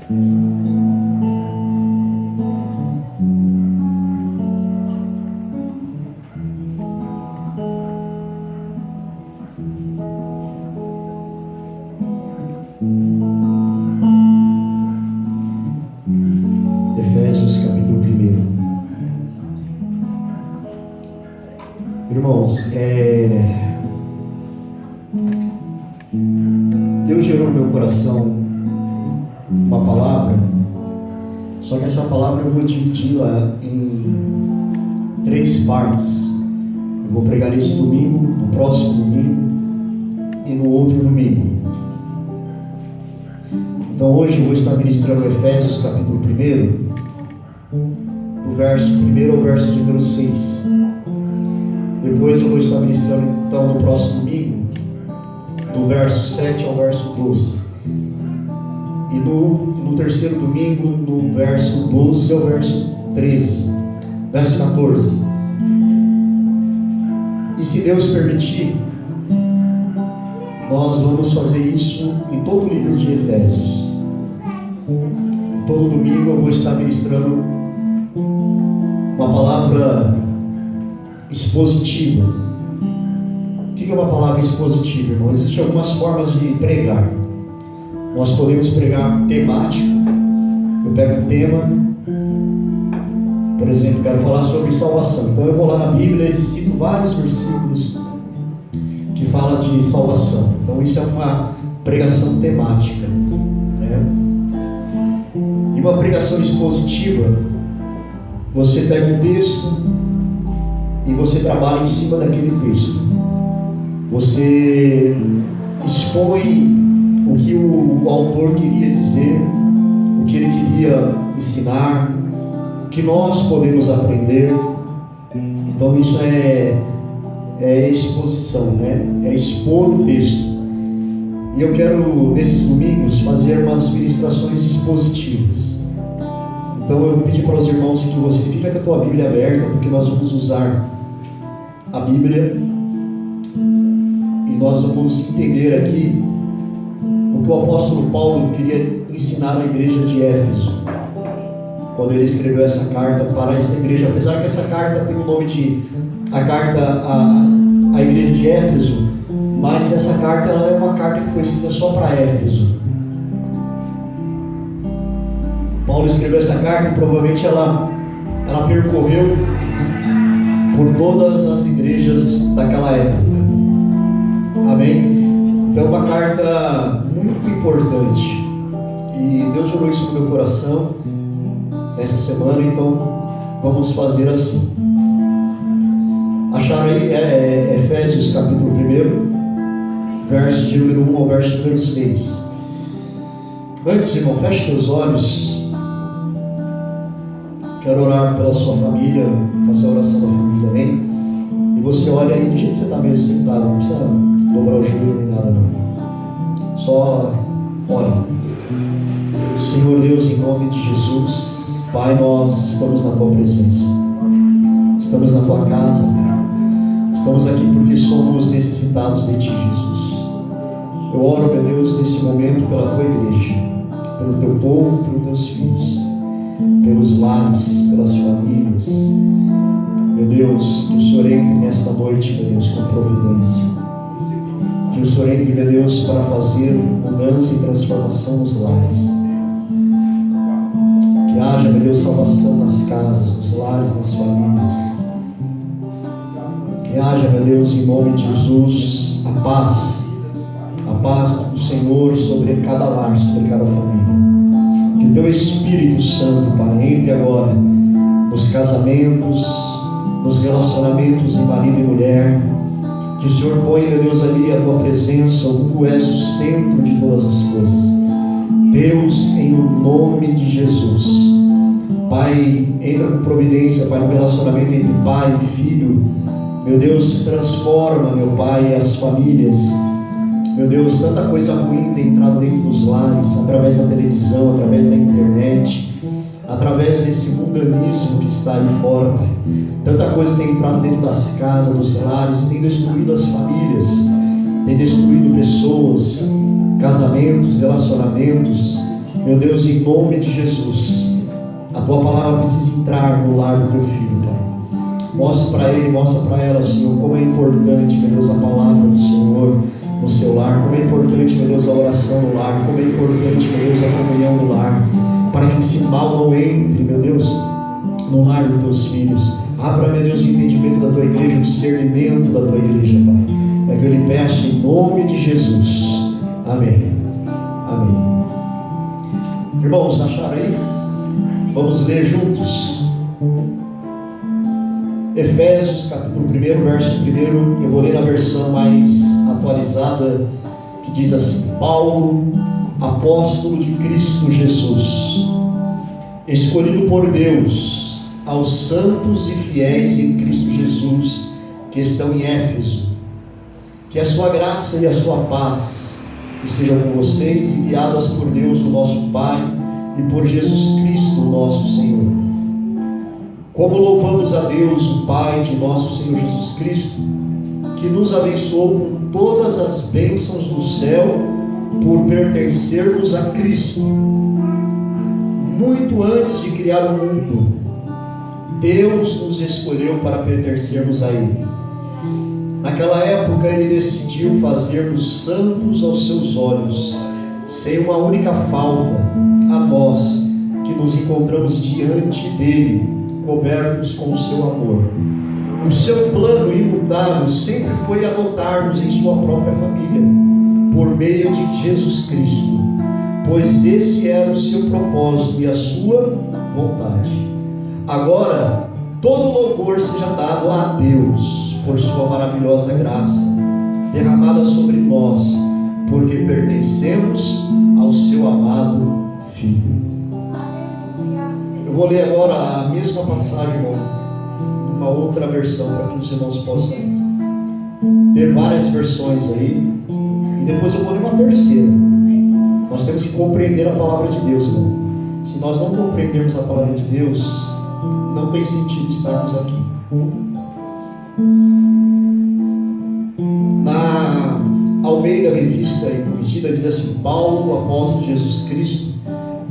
Efésios capítulo 1. Irmãos, Deus gerou no meu coração uma palavra, só que essa palavra eu vou dividi-la em 3 partes. Eu vou pregar nesse domingo, no próximo domingo e no outro domingo. Então hoje eu vou estar ministrando Efésios capítulo 1, do verso 1 ao verso de número 6. Depois eu vou estar ministrando então no próximo domingo, do verso 7 ao verso 12. E no terceiro domingo, no verso 12 ao verso 13, verso 14. E se Deus permitir, nós vamos fazer isso em todo o livro de Efésios. Todo domingo eu vou estar ministrando uma palavra expositiva. O que é uma palavra expositiva, irmão? Existem algumas formas de pregar. Nós podemos pregar temático. Eu pego um tema, por exemplo, quero falar sobre salvação. Então eu vou lá na Bíblia e cito vários versículos que falam de salvação. Então isso é uma pregação temática, né? E uma pregação expositiva, você pega um texto e você trabalha em cima daquele texto. Você expõe o que o autor queria dizer, o que ele queria ensinar, o que nós podemos aprender. Então isso é exposição, né? É expor o texto. E eu quero, nesses domingos, fazer umas ministrações expositivas. Então eu vou pedir para os irmãos que você fique com a tua Bíblia aberta, porque nós vamos usar a Bíblia e nós vamos entender aqui o que o apóstolo Paulo queria ensinar à igreja de Éfeso, quando ele escreveu essa carta para essa igreja. Apesar que essa carta tem o nome de a carta à igreja de Éfeso, mas essa carta ela é uma carta que foi escrita só para Éfeso. Paulo escreveu essa carta e provavelmente ela percorreu por todas as igrejas daquela época. Amém? Então é uma carta muito importante. E Deus jogou isso no meu coração essa semana, então vamos fazer assim. Acharam aí? Efésios capítulo 1, verso de número 1 ao verso de número 6. Antes, irmão, feche teus olhos. Quero orar pela sua família, fazer a oração da família, amém? E você olha aí do jeito que você está mesmo sentado, não precisa dobrar o joelho nem nada não. Só ore. Senhor Deus, em nome de Jesus, Pai, nós estamos na Tua presença. Estamos na Tua casa, Pai. Estamos aqui porque somos necessitados de Ti, Jesus. Eu oro, meu Deus, nesse momento pela Tua igreja, pelo Teu povo, pelos Teus filhos, pelos lares, pelas famílias. Meu Deus, que o Senhor entre nessa noite, meu Deus, com providência. Que o Senhor entre, meu Deus, para fazer mudança e transformação nos lares. Que haja, meu Deus, salvação nas casas, nos lares, nas famílias. Que haja, meu Deus, em nome de Jesus, a paz do Senhor sobre cada lar, sobre cada família. Que o Teu Espírito Santo, Pai, entre agora nos casamentos, nos relacionamentos de marido e mulher. Que o Senhor põe, meu Deus, ali a Tua presença, onde Tu és o centro de todas as coisas. Deus, em o nome de Jesus. Pai, entra com providência, Pai, no relacionamento entre pai e filho. Meu Deus, transforma, meu Pai, as famílias. Meu Deus, tanta coisa ruim tem entrado dentro dos lares, através da televisão, através da internet, através desse mundanismo que está aí fora, Pai. Tanta coisa tem entrado dentro das casas, dos lares, tem destruído as famílias, tem destruído pessoas, casamentos, relacionamentos. Meu Deus, em nome de Jesus, a tua palavra precisa entrar no lar do teu filho, Pai. Mostra para ele, mostra para ela, Senhor, como é importante, meu Deus, a palavra do Senhor no seu lar, como é importante, meu Deus, a oração no lar, como é importante, meu Deus, a comunhão no lar, para que esse mal não entre, meu Deus, no lar dos teus filhos. Abra, meu Deus, o entendimento da tua igreja, o discernimento da tua igreja, Pai. É que eu lhe peço em nome de Jesus. Amém. Amém. Irmãos, acharam aí? Vamos ler juntos. Efésios, capítulo 1, verso 1. Eu vou ler na versão mais atualizada, que diz assim: Paulo, apóstolo de Cristo Jesus, escolhido por Deus, aos santos e fiéis em Cristo Jesus, que estão em Éfeso, que a sua graça e a sua paz estejam com vocês, enviadas por Deus, o nosso Pai, e por Jesus Cristo, nosso Senhor. Como louvamos a Deus, o Pai de nosso Senhor Jesus Cristo, que nos abençoou com todas as bênçãos do céu, por pertencermos a Cristo. Muito antes de criar o mundo, Deus nos escolheu para pertencermos a Ele. Naquela época Ele decidiu fazer-nos santos aos seus olhos, sem uma única falta, a nós que nos encontramos diante dEle, cobertos com o seu amor. O seu plano imutável sempre foi adotar-nos em sua própria família, por meio de Jesus Cristo, pois esse era o seu propósito e a sua vontade. Agora, todo louvor seja dado a Deus, por sua maravilhosa graça, derramada sobre nós, porque pertencemos ao seu amado Filho. Eu vou ler agora a mesma passagem, irmão, numa outra versão, para que os irmãos possam ter várias versões aí, e depois eu vou ler uma terceira. Nós temos que compreender a palavra de Deus, irmão. Se nós não compreendermos a palavra de Deus, não tem sentido estarmos aqui. Na Almeida Revista e Corrigida diz assim: Paulo, apóstolo de Jesus Cristo,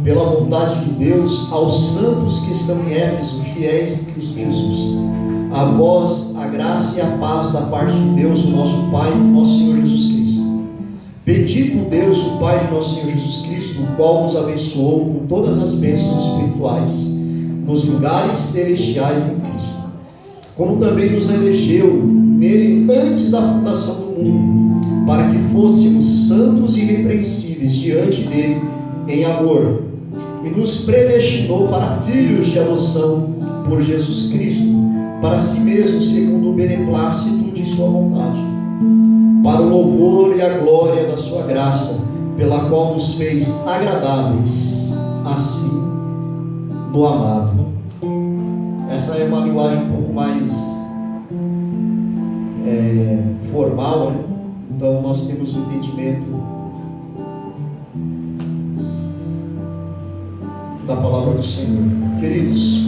pela vontade de Deus, aos santos que estão em Éfeso, fiéis em Cristo Jesus. A vós a graça e a paz da parte de Deus, o nosso Pai e nosso Senhor Jesus Cristo. Bendito Deus, o Pai de nosso Senhor Jesus Cristo, o qual nos abençoou com todas as bênçãos espirituais nos lugares celestiais em Cristo, como também nos elegeu nele antes da fundação do mundo, para que fôssemos santos e irrepreensíveis diante dele em amor, e nos predestinou para filhos de adoção por Jesus Cristo, para si mesmo, segundo o beneplácito de sua vontade, para o louvor e a glória da sua graça, pela qual nos fez agradáveis assim no amado. Essa é uma linguagem um pouco mais formal, né? Então nós temos um entendimento da palavra do Senhor. Queridos,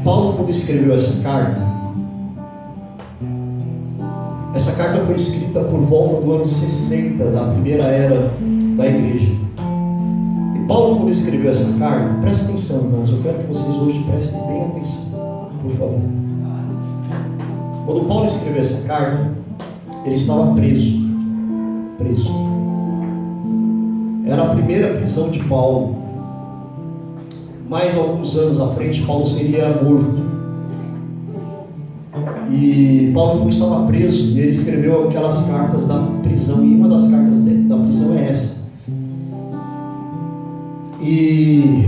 Paulo, quando escreveu essa carta foi escrita por volta do ano 60 da primeira era da igreja. E Paulo, quando escreveu essa carta, presta atenção, irmãos, eu quero que vocês hoje prestem bem atenção, por favor. Quando Paulo escreveu essa carta, ele estava preso. Era a primeira prisão de Paulo. Mais alguns anos à frente, Paulo seria morto. E Paulo, como estava preso, ele escreveu aquelas cartas da prisão, e uma das cartas da prisão é essa. E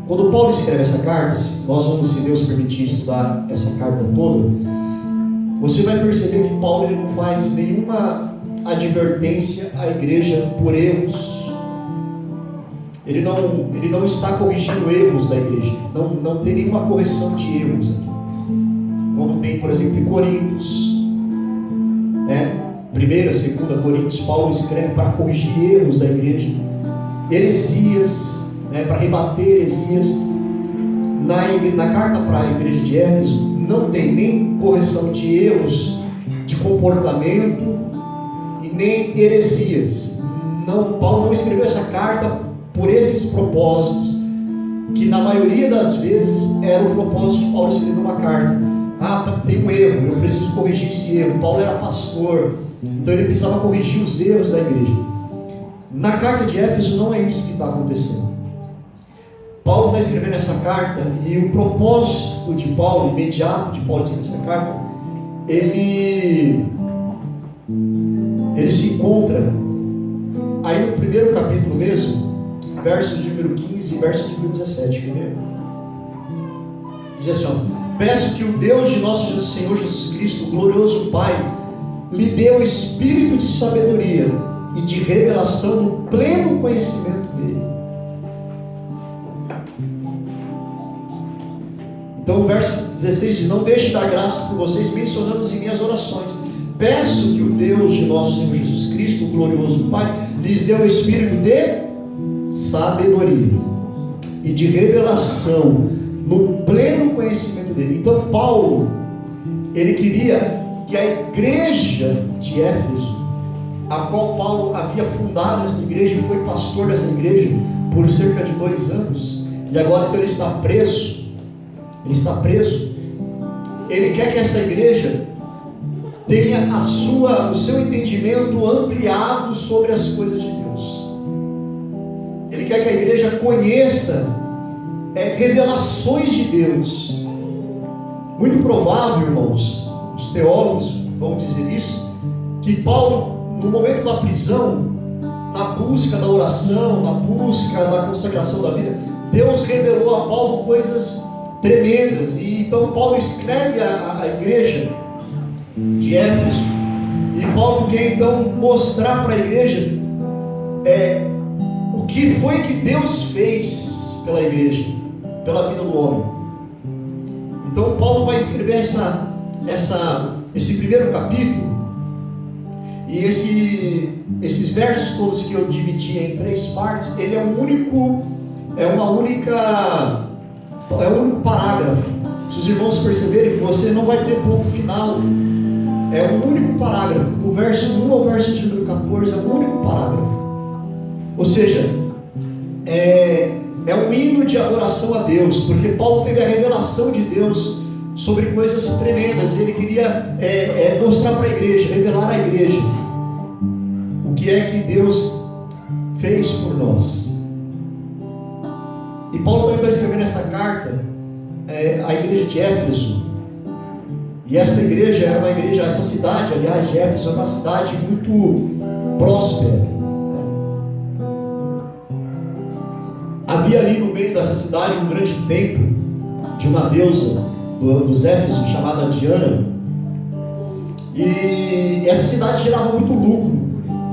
quando Paulo escreve essa carta, nós vamos, se Deus permitir, estudar essa carta toda, você vai perceber que Paulo ele não faz nenhuma advertência à igreja por erros. Ele não está corrigindo erros da igreja. Não tem nenhuma correção de erros aqui, como tem, por exemplo, em Coríntios, 1ª, 2ª Coríntios. Paulo escreve para corrigir erros da igreja, heresias, para rebater heresias. Na carta para a igreja de Éfeso não tem nem correção de erros de comportamento e nem heresias. Não, Paulo não escreveu essa carta por esses propósitos, que na maioria das vezes era o propósito de Paulo escrever uma carta. Tem um erro, eu preciso corrigir esse erro. Paulo era pastor, então ele precisava corrigir os erros da igreja. Na carta de Éfeso não é isso que está acontecendo. Paulo está escrevendo essa carta, e o propósito de Paulo, imediato de Paulo escrever essa carta, ele se encontra aí no primeiro capítulo mesmo, versos de número 15 e versos de número 17. Quer ver? Diz assim: peço que o Deus de nosso Senhor Jesus Cristo, o glorioso Pai, lhe dê o espírito de sabedoria e de revelação no pleno conhecimento dele. Então o verso 16 diz: não deixe de dar graça por vocês, mencionando-os em minhas orações. Peço que o Deus de nosso Senhor Jesus Cristo, o glorioso Pai, lhes dê o espírito de sabedoria e de revelação no pleno conhecimento dele. Então Paulo, ele queria que a igreja de Éfeso, a qual Paulo havia fundado essa igreja e foi pastor dessa igreja por cerca de 2 anos, e agora então ele está preso, ele quer que essa igreja tenha o seu entendimento ampliado sobre as coisas de Deus. Ele quer que a igreja conheça revelações de Deus. Muito provável, irmãos, os teólogos vão dizer isso, que Paulo, no momento da prisão, na busca da oração, na busca da consagração da vida, Deus revelou a Paulo coisas tremendas. E então Paulo escreve a igreja de Éfeso, e Paulo quer então mostrar para a igreja o que foi que Deus fez pela igreja, pela vida do homem. Então Paulo vai escrever esse primeiro capítulo, e esses versos todos que eu dividi em 3 partes, ele é um único parágrafo. Se os irmãos perceberem, você não vai ter ponto final. É um único parágrafo, do verso 1 ao verso de número 14, é um único parágrafo. Ou seja, é um hino de adoração a Deus, porque Paulo teve a revelação de Deus sobre coisas tremendas. Ele queria mostrar para a igreja, revelar à igreja o que é que Deus fez por nós. E Paulo também está escrevendo essa carta à igreja de Éfeso. E essa igreja era uma igreja, essa cidade, aliás, de Éfeso, é uma cidade muito próspera. Havia ali no meio dessa cidade um grande templo de uma deusa dos Éfesos, chamada Diana. E essa cidade gerava muito lucro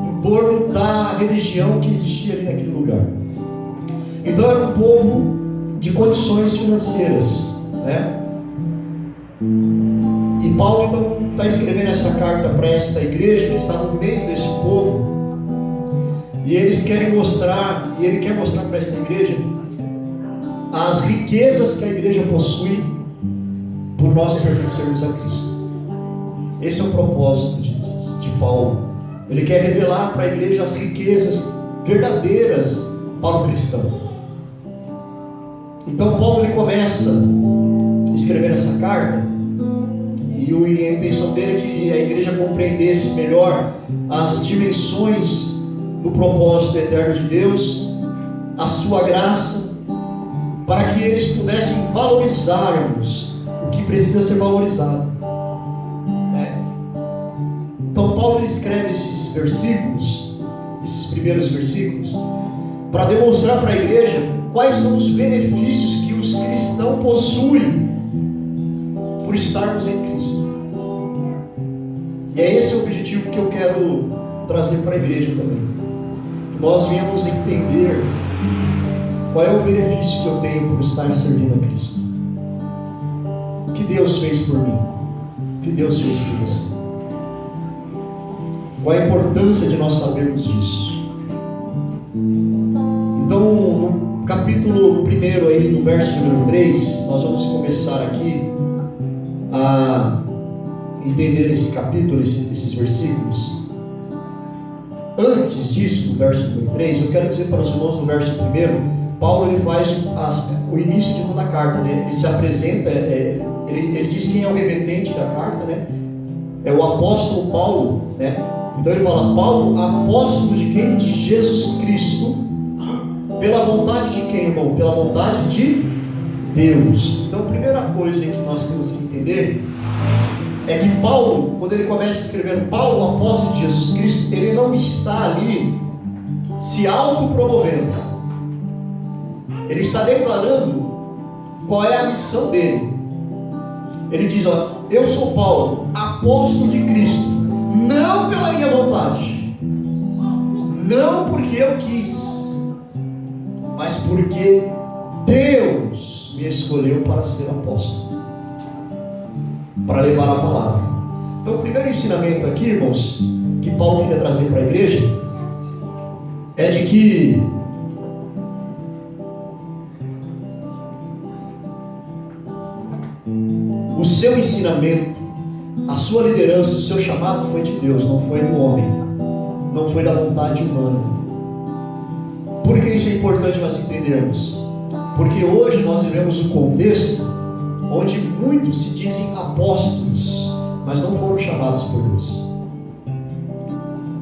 em torno da religião que existia ali naquele lugar. Então era um povo de condições financeiras, né? E Paulo então está escrevendo essa carta para esta igreja que está no meio desse povo, e ele quer mostrar para essa igreja as riquezas que a igreja possui por nós pertencermos a Cristo. Esse é o propósito de Paulo. Ele quer revelar para a igreja as riquezas verdadeiras para o cristão. Então Paulo ele começa escrevendo essa carta, e a intenção dele é que a igreja compreendesse melhor as dimensões do propósito eterno de Deus, a sua graça, para que eles pudessem valorizarmos o que precisa ser valorizado. Então Paulo escreve esses versículos, esses primeiros versículos, para demonstrar para a igreja quais são os benefícios que os cristãos possuem por estarmos em Cristo. E é esse o objetivo que eu quero trazer para a igreja também, que nós venhamos entender qual é o benefício que eu tenho por estar servindo a Cristo. O que Deus fez por mim, o que Deus fez por você. Qual a importância de nós sabermos disso. Então, no capítulo 1 aí, no verso número 3, nós vamos começar aqui a entender esse capítulo, esses versículos. antes disso, no verso número 3, eu quero dizer para os irmãos no verso 1, Paulo ele faz o início de toda a carta, né? Ele se apresenta, ele diz quem é o remetente da carta, né? É o apóstolo Paulo, né? Então ele fala, Paulo, apóstolo de quem? De Jesus Cristo. Pela vontade de quem, irmão? Pela vontade de Deus. Então a primeira coisa que nós temos que entender é que Paulo, quando ele começa escrevendo Paulo, apóstolo de Jesus Cristo, ele não está ali se autopromovendo. Ele está declarando qual é a missão dele. Ele diz, ó, eu sou Paulo, apóstolo de Cristo, não pela minha vontade, não porque eu quis, mas porque Deus me escolheu para ser apóstolo, para levar a palavra. Então o primeiro ensinamento aqui, irmãos, que Paulo queria trazer para a igreja, é de que o seu ensinamento, a sua liderança, o seu chamado foi de Deus, não foi do homem, não foi da vontade humana. Por que isso é importante nós entendermos? Porque hoje nós vivemos um contexto onde muitos se dizem apóstolos, mas não foram chamados por Deus,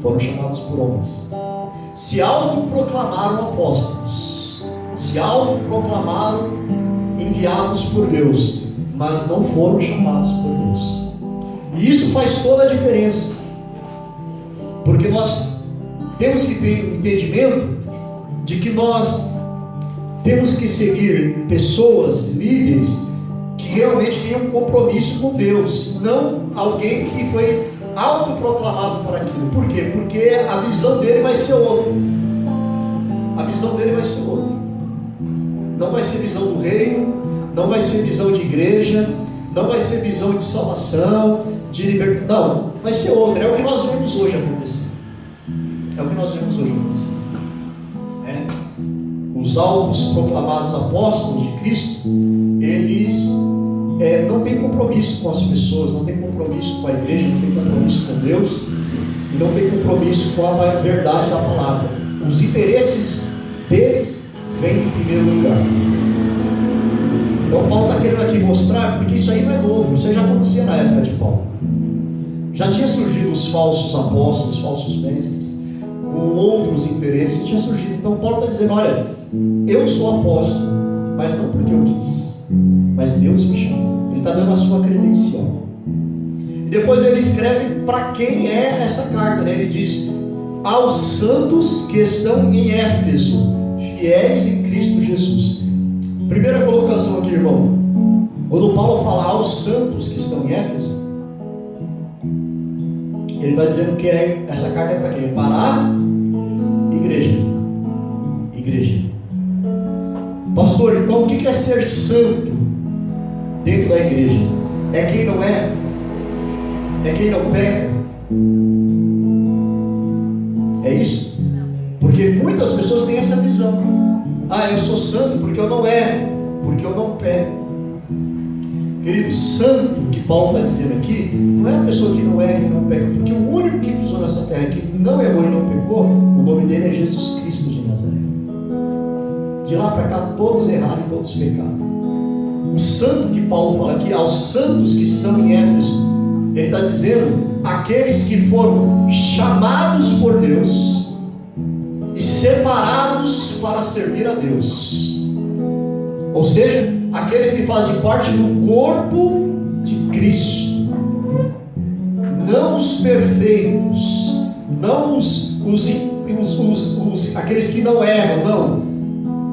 foram chamados por homens. Se autoproclamaram apóstolos, se autoproclamaram enviados por Deus, mas não foram chamados por Deus. E isso faz toda a diferença, porque nós temos que ter um entendimento de que nós temos que seguir pessoas, líderes, que realmente tenham um compromisso com Deus, não alguém que foi autoproclamado para aquilo. Por quê? Porque a visão dele vai ser outra. A visão dele vai ser outra. Não vai ser visão do reino, não vai ser visão de igreja, não vai ser visão de salvação, de libertação. Não, vai ser outra. É o que nós vemos hoje acontecer. É o que nós vemos hoje acontecer. Os autoproclamados apóstolos de Cristo, eles não têm compromisso com as pessoas, não têm compromisso com a igreja, não têm compromisso com Deus, e não têm compromisso com a verdade da palavra. Os interesses deles vêm em primeiro lugar. Então Paulo está querendo aqui mostrar, porque isso aí não é novo, isso aí já acontecia na época de Paulo. Já tinha surgido os falsos apóstolos, os falsos mestres, com outros interesses, tinha surgido. Então Paulo está dizendo, olha, eu sou apóstolo, mas não porque eu quis, mas Deus me chamou. Ele está dando a sua credencial. E depois ele escreve para quem é essa carta, né? Ele diz, aos santos que estão em Éfeso, fiéis em Cristo Jesus. Primeira colocação aqui, irmão. Quando Paulo fala aos santos que estão em Éfeso, ele está dizendo que essa carta é para quem? Para a igreja. Igreja. Pastor, então o que é ser santo dentro da igreja? É quem não é? É quem não peca? É isso? Porque muitas pessoas têm essa visão. Ah, eu sou santo porque eu não erro, porque eu não peco. Querido, santo que Paulo está dizendo aqui, não é a pessoa que não erra e não peca, porque o único que pisou nessa terra que não errou e não pecou, o nome dele é Jesus Cristo de Nazaré. De lá para cá todos erraram e todos pecaram. O santo que Paulo fala aqui, aos santos que estão em Éfeso, ele está dizendo aqueles que foram chamados por Deus e separados para servir a Deus, ou seja, aqueles que fazem parte do corpo de Cristo, não os perfeitos, não aqueles que não erram, não,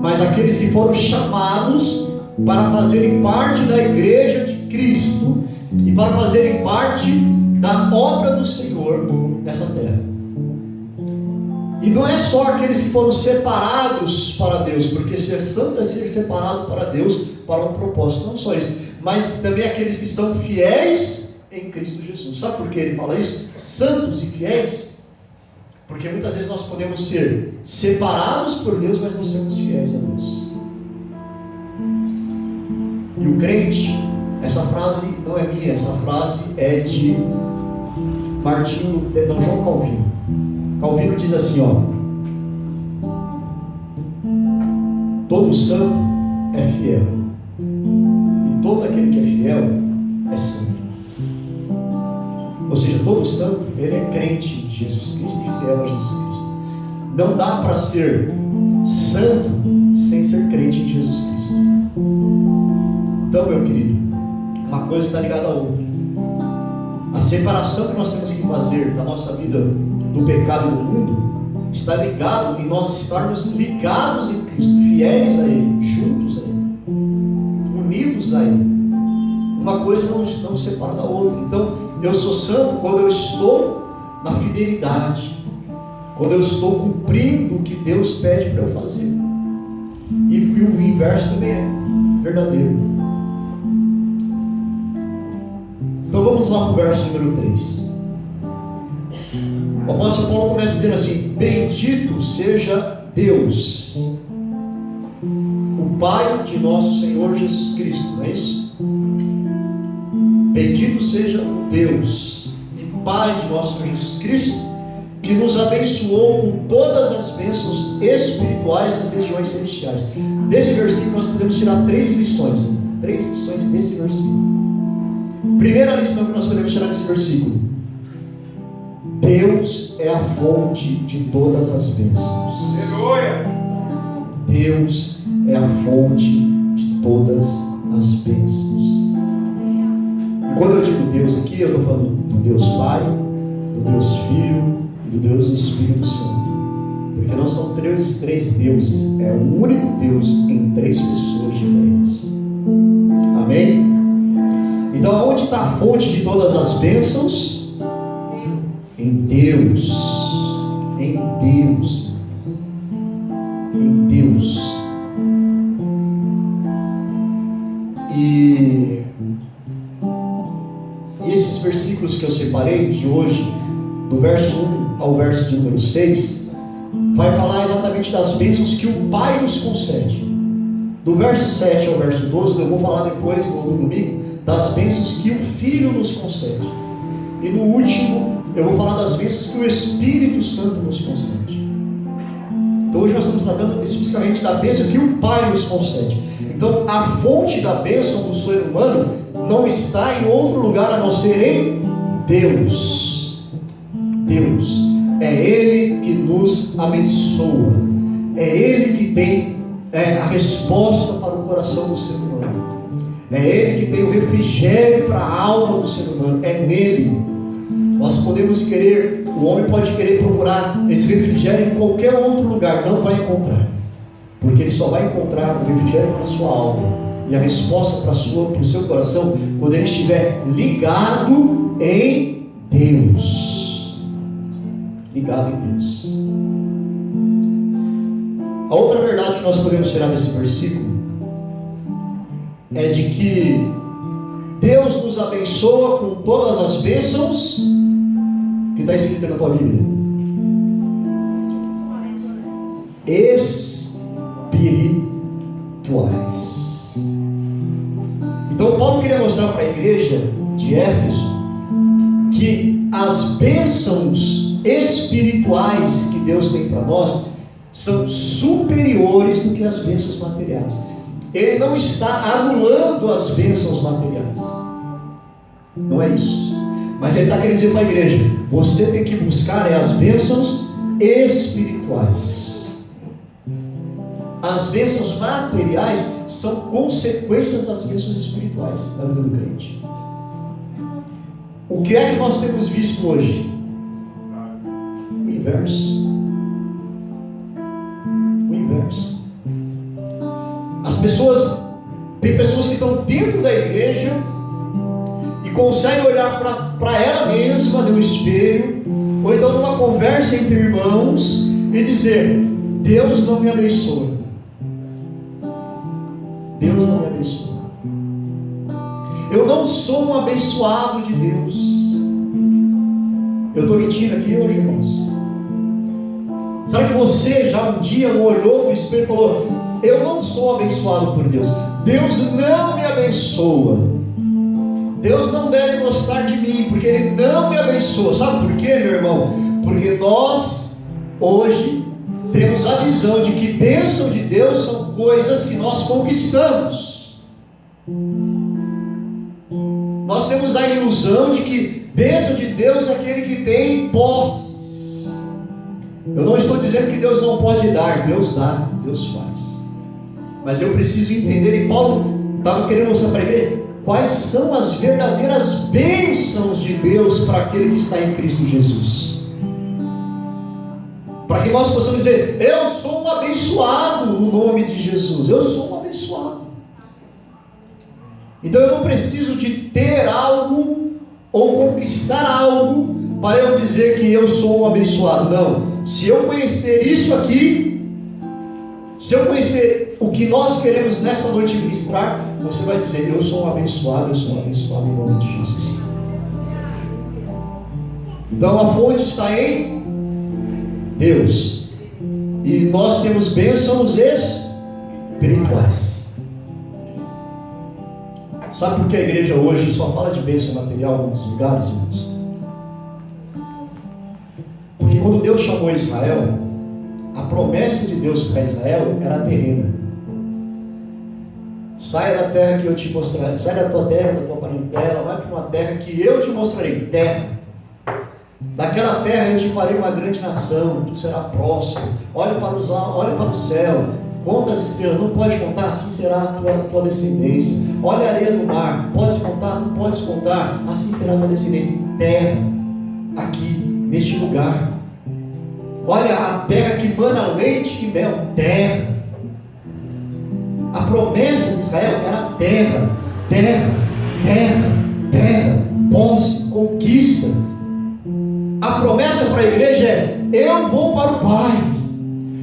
mas aqueles que foram chamados para fazerem parte da igreja de Cristo e para fazerem parte da obra do Senhor nessa terra. E não é só aqueles que foram separados para Deus, porque ser santo é ser separado para Deus, para um propósito, não só isso, mas também aqueles que são fiéis em Cristo Jesus. Sabe por que ele fala isso? Santos e fiéis, porque muitas vezes nós podemos ser separados por Deus, mas não sermos fiéis a Deus. E o crente, essa frase não é minha, essa frase é de João Calvino. Calvino diz assim, ó: todo santo é fiel, e todo aquele que é fiel é santo. Ou seja, todo santo, ele é crente em Jesus Cristo e fiel a Jesus Cristo. Não dá para ser santo sem ser crente em Jesus Cristo. Então, meu querido, uma coisa está ligada à outra. A separação que nós temos que fazer da nossa vida do pecado e do mundo está ligado em nós estarmos ligados em Cristo, fiéis a Ele, juntos a Ele, unidos a Ele. Uma coisa não separa da outra. Então, eu sou santo quando eu estou na fidelidade, quando eu estou cumprindo o que Deus pede para eu fazer. E o inverso também é verdadeiro. Então vamos lá para o verso número 3. O apóstolo Paulo começa dizendo assim: bendito seja Deus, o Pai de nosso Senhor Jesus Cristo, não é isso? Bendito seja o Deus e Pai de nosso Senhor Jesus Cristo, que nos abençoou com todas as bênçãos espirituais nas regiões celestiais. Desse versículo nós podemos tirar 3 lições. 3 lições desse versículo. Primeira lição que nós podemos tirar desse versículo: Deus é a fonte de todas as bênçãos. Aleluia! Deus é a fonte de todas as bênçãos. E quando eu digo Deus aqui, eu estou falando do Deus Pai, do Deus Filho e do Deus Espírito Santo. Porque não são três deuses, é um único Deus em 3 pessoas diferentes. Amém? Então, onde está a fonte de todas as bênçãos? Em Deus. Em Deus. Em Deus. E esses versículos que eu separei de hoje, do verso 1 ao verso de número 6, vai falar exatamente das bênçãos que o Pai nos concede. Do verso 7 ao verso 12, eu vou falar depois, no outro domingo, das bênçãos que o Filho nos concede. E no último, eu vou falar das bênçãos que o Espírito Santo nos concede. Então hoje nós estamos tratando especificamente da bênção que o Pai nos concede. Então a fonte da bênção do ser humano não está em outro lugar a não ser em Deus. Deus. É Ele que nos abençoa. É Ele que tem a resposta para o coração do ser humano. É Ele que tem o refrigério para a alma do ser humano. É nele. Nós podemos querer, o homem pode querer procurar esse refrigério em qualquer outro lugar, não vai encontrar. Porque ele só vai encontrar o refrigério para a sua alma e a resposta para o seu coração quando ele estiver ligado em Deus. Ligado em Deus. A outra verdade que nós podemos tirar desse versículo é de que Deus nos abençoa com todas as bênçãos que está escrito na tua Bíblia. Espirituais. Então Paulo queria mostrar para a igreja de Éfeso que as bênçãos espirituais que Deus tem para nós são superiores do que as bênçãos materiais. Ele não está anulando as bênçãos materiais, não é isso, mas ele está querendo dizer para a igreja: você tem que buscar as bênçãos espirituais. As bênçãos materiais são consequências das bênçãos espirituais na vida do crente. O que é que nós temos visto hoje? O inverso. O inverso. Tem pessoas que estão dentro da igreja e conseguem olhar para ela mesma no espelho, ou então numa conversa entre irmãos, e dizer: Deus não me abençoa. Deus não me abençoa. Eu não sou um abençoado de Deus. Eu estou mentindo aqui hoje, irmãos? Será que você já um dia olhou no espelho e falou: eu não sou abençoado por Deus, Deus não me abençoa, Deus não deve gostar de mim, porque Ele não me abençoa? Sabe por quê, meu irmão? Porque nós Hoje temos a visão de que bênção de Deus são coisas que nós conquistamos. Nós temos a ilusão de que bênção de Deus é aquele que tem posses. Eu não estou dizendo que Deus não pode dar, Deus dá, Deus faz. Mas eu preciso entender, e Paulo estava querendo mostrar para a igreja, quais são as verdadeiras bênçãos de Deus para aquele que está em Cristo Jesus. Para que nós possamos dizer, eu sou um abençoado no nome de Jesus, eu sou um abençoado. Então eu não preciso de ter algo ou conquistar algo para eu dizer que eu sou um abençoado. Não, se eu conhecer isso aqui, se eu conhecer o que nós queremos nesta noite ministrar, você vai dizer, eu sou um abençoado em nome de Jesus. Então a fonte está em Deus, e nós temos bênçãos espirituais. Sabe por que a igreja hoje só fala de bênção material em muitos lugares, irmãos? Porque quando Deus chamou Israel, a promessa de Deus para Israel era terrena. Saia da terra que eu te mostrarei, sai da tua terra, da tua parentela, vai para uma terra que eu te mostrarei, terra. Daquela terra eu te farei uma grande nação, tu será próspero. Olha para o céu, conta as estrelas, não pode contar, assim será a tua descendência. Olha a areia do mar, podes contar, não podes contar, assim será a tua descendência. Terra, aqui, neste lugar. Olha a terra que mana leite e mel, terra. A promessa de Israel era terra, posse, conquista. A promessa para a igreja é, eu vou para o Pai,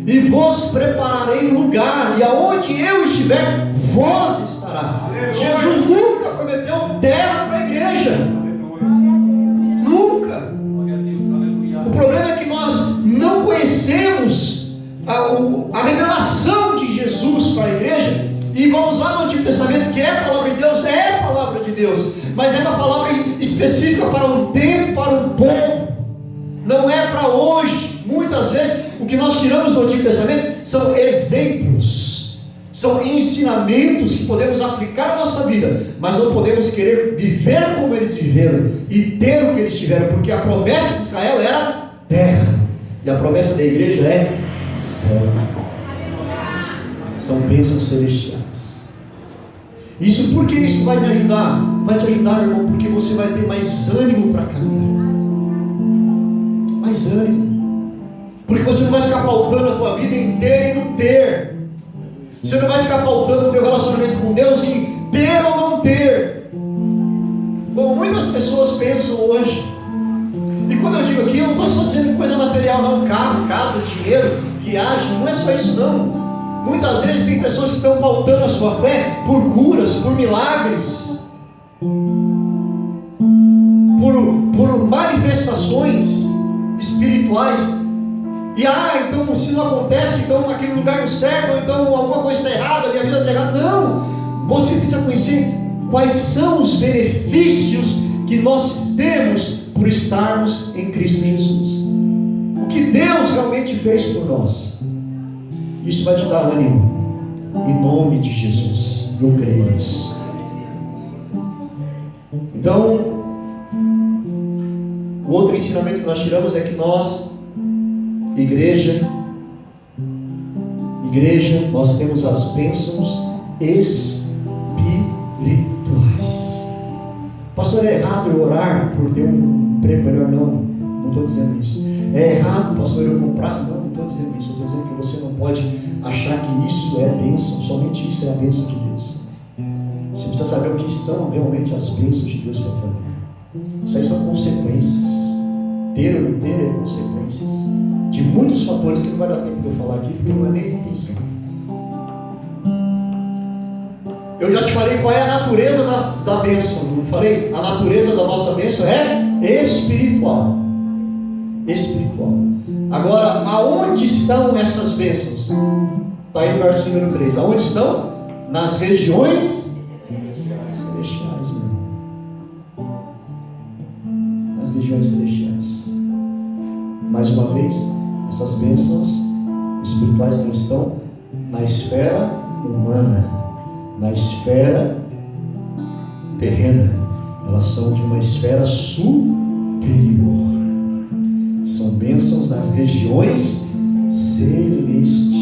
e vos prepararei lugar, e aonde eu estiver, vós estará. Jesus nunca prometeu terra para a igreja. Nunca. O problema é que nós não conhecemos a revelação de Jesus para a igreja, e vamos lá no Antigo Testamento, que é a palavra de Deus, é a palavra de Deus, mas é uma palavra específica para um tempo, para um povo. Não é para hoje. Muitas vezes o que nós tiramos do Antigo Testamento são exemplos, são ensinamentos que podemos aplicar na nossa vida, mas não podemos querer viver como eles viveram e ter o que eles tiveram, porque a promessa de Israel era terra, e a promessa da igreja é céu. São bênçãos celestiais. Isso, por que isso vai me ajudar? Vai te ajudar, irmão, porque você vai ter mais ânimo para caminhar. Mais ânimo, porque você não vai ficar pautando a tua vida inteira e no ter. Você não vai ficar pautando o teu relacionamento com Deus em ter ou não ter, como muitas pessoas pensam hoje. E quando eu digo aqui, eu não estou só dizendo coisa material, não, carro, casa, dinheiro, viagem, não é só isso não. Muitas vezes tem pessoas que estão pautando a sua fé por curas, por milagres, por manifestações espirituais. E então se não acontece, então aquele lugar não serve, ou então alguma coisa está errada, a minha vida está errada. Não, você precisa conhecer quais são os benefícios que nós temos por estarmos em Cristo Jesus, o que Deus realmente fez por nós. Isso vai te dar ânimo, em nome de Jesus. Eu creio nisso. Então, o outro ensinamento que nós tiramos é que nós, igreja, nós temos as bênçãos espirituais. Pastor, é errado eu orar por ter um emprego melhor? Não estou dizendo isso. É errado, pastor, eu comprar? Não estou dizendo isso. Estou dizendo que você não pode achar que isso é bênção, somente isso é a bênção de Deus. Você precisa saber o que são realmente as bênçãos de Deus para a tua vida. Isso aí são consequências. Ter ou não ter é consequências de muitos fatores que não vai dar tempo de eu falar aqui, porque não é nem a intenção. Eu já te falei qual é a natureza da bênção, não falei? A natureza da nossa bênção é espiritual. Espiritual. Agora, aonde estão essas bênçãos? Está aí no verso número 3. Aonde estão? Nas regiões celestiais, meu irmão. Nas regiões celestiais. Mais uma vez, as Essas bênçãos espirituais não estão na esfera humana, na esfera terrena. Elas são de uma esfera superior. São bênçãos nas regiões celestiais.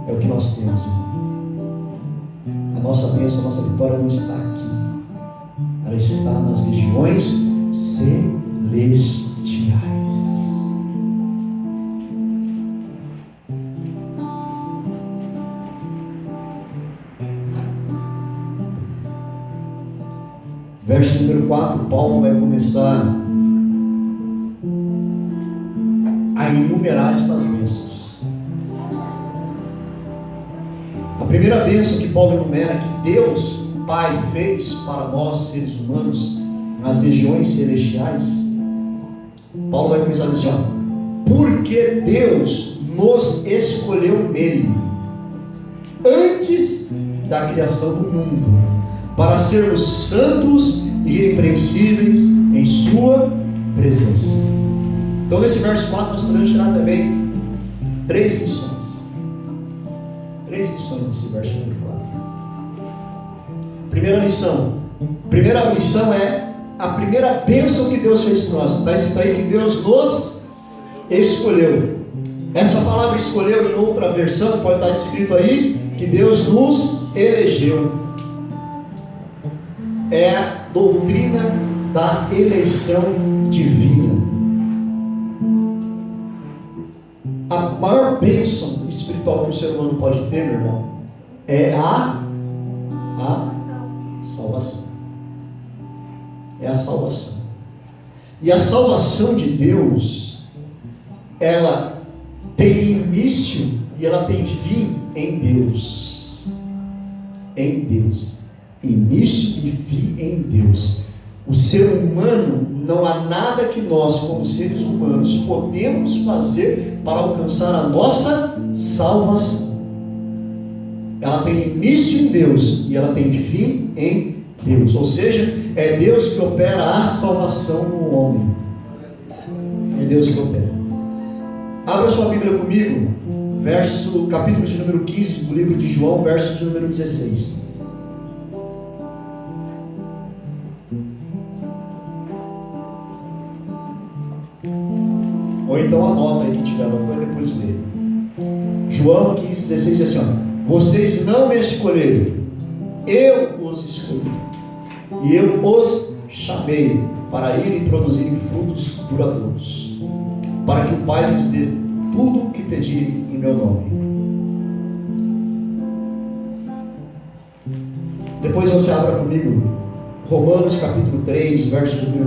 É o que nós temos, irmão. A nossa bênção, a nossa vitória não está aqui. Ela está nas regiões celestiais. Verso número 4, Paulo vai começar a enumerar essas bênçãos. A primeira bênção que Paulo enumera, que Deus Pai fez para nós seres humanos nas regiões celestiais, Paulo vai começar a dizer, porque Deus nos escolheu nele antes da criação do mundo, para sermos santos e irrepreensíveis em sua presença. Então nesse verso 4 nós podemos tirar também três lições nesse verso número 4. Primeira lição é a primeira bênção que Deus fez por nós. Está escrito aí que Deus nos escolheu. Essa palavra escolheu, em outra versão pode estar escrito aí que Deus nos elegeu. É a doutrina da eleição divina. A maior bênção espiritual que o ser humano pode ter, meu irmão, é a salvação. É a salvação. E a salvação de Deus, ela tem início e ela tem fim em Deus. Em Deus. Início e fim em Deus. O ser humano, não há nada que nós, como seres humanos, podemos fazer para alcançar a nossa salvação. Ela tem início em Deus e ela tem fim em Deus. Ou seja, é Deus que opera a salvação no homem. É Deus que opera. Abra sua Bíblia comigo, capítulo de número 15 do livro de João, verso de número 16. Ou então anota aí que tiver anotando e depois lê. João 15, 16 diz assim: vocês não me escolheram, eu os escolhi, e eu os chamei para irem produzirem frutos duradouros, para que o Pai lhes dê tudo o que pedirem em meu nome. Depois você abra comigo Romanos capítulo 3, verso de número